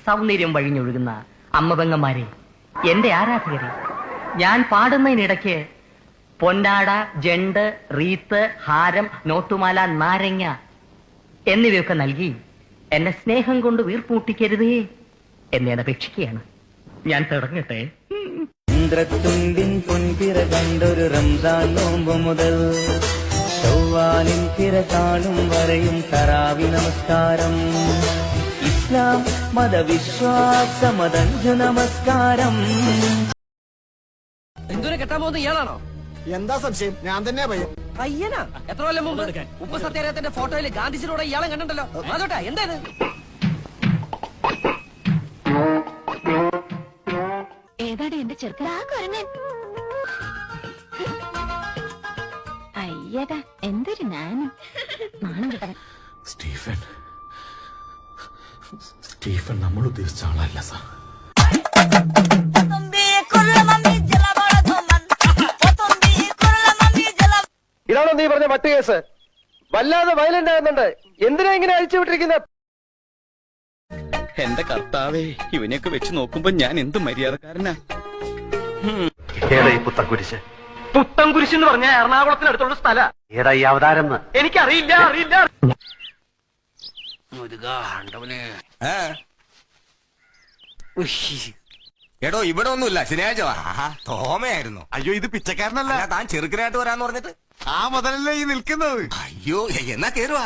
സൗന്ദര്യം വഴിഞ്ഞൊഴുകുന്ന അമ്മപെങ്ങന്മാരെ, എന്റെ ആരാധകരെ, ഞാൻ പാടുന്നതിനിടയ്ക്ക് പൊന്നാട, ജണ്ട്, റീത്ത്, ഹാരം, നോട്ടുമാല, നാരങ്ങ എന്നിവയൊക്കെ നൽകി എന്നെ സ്നേഹം കൊണ്ട് വീർപ്പൂട്ടിക്കരുതേ എന്ന് ഞാൻ അപേക്ഷിക്കുകയാണ്. ഞാൻ തുടങ്ങട്ടെ. ഇന്ദ്രത്തുണ്ടിൻ പൊൻപിറ കണ്ടൊരു റംസാൻ നോമ്പ് മുതൽ ചൊവ്വാലിൻ പിറ കാണും വരെയും തറാവി നമസ്കാരം. ഇസ്ലാം മതവിശ്വാസ മതഞ്ചു നമസ്കാരം. എന്തിനെ കെട്ടാൻ പോകുന്ന ഇയാളാണോ? എന്താ സംശയം? ഞാൻ തന്നെയാ പയ്യൻ. പയ്യനാ? എത്ര കൊല്ലം മുമ്പ് ഉപ്പ് സത്യാഗ്രഹത്തിന്റെ ഫോട്ടോയിൽ ഗാന്ധിജിയുടെ ഇയാളെ കണ്ടിട്ടല്ലോ. അതോട്ടെ, എന്തായത്? ഏതാടെ എന്റെ ചെറുക്കൻ? അയ്യടാ, എന്തൊരു നാണം കിട്ടവൻ. സ്റ്റീഫൻ നമ്മൾ ഉദ്ദേശിച്ച ആളല്ല സാർ. ഇതാണോ നീ പറഞ്ഞ മറ്റു കേസ്? വല്ലാതെ വയലന്റ് ആകുന്നുണ്ട്. എന്തിനാ ഇങ്ങനെ അഴിച്ചുവിട്ടിരിക്കുന്നത്? എന്റെ കർത്താവേ, ഇവനെയൊക്കെ വെച്ച് നോക്കുമ്പോ ഞാൻ എന്ത് മര്യാദക്കാരനാ. പുത്തൻകുരിശ് എന്ന് പറഞ്ഞ എറണാകുളത്തിനടുത്തുള്ള സ്ഥല ഏതാ ഈ അവതാരം? എനിക്കറിയില്ല. എടോ, ഇവിടെ ഒന്നുമില്ല. ശനിയാഴ്ച തോമയായിരുന്നു. അയ്യോ, ഇത് പിച്ചക്കാരനല്ല. താൻ ചെറുക്കനായിട്ട് വരാന്ന് പറഞ്ഞിട്ട് ആ മുതലല്ലേ ഈ നിൽക്കുന്നത്. അയ്യോ, എന്നാ കേറുവാ.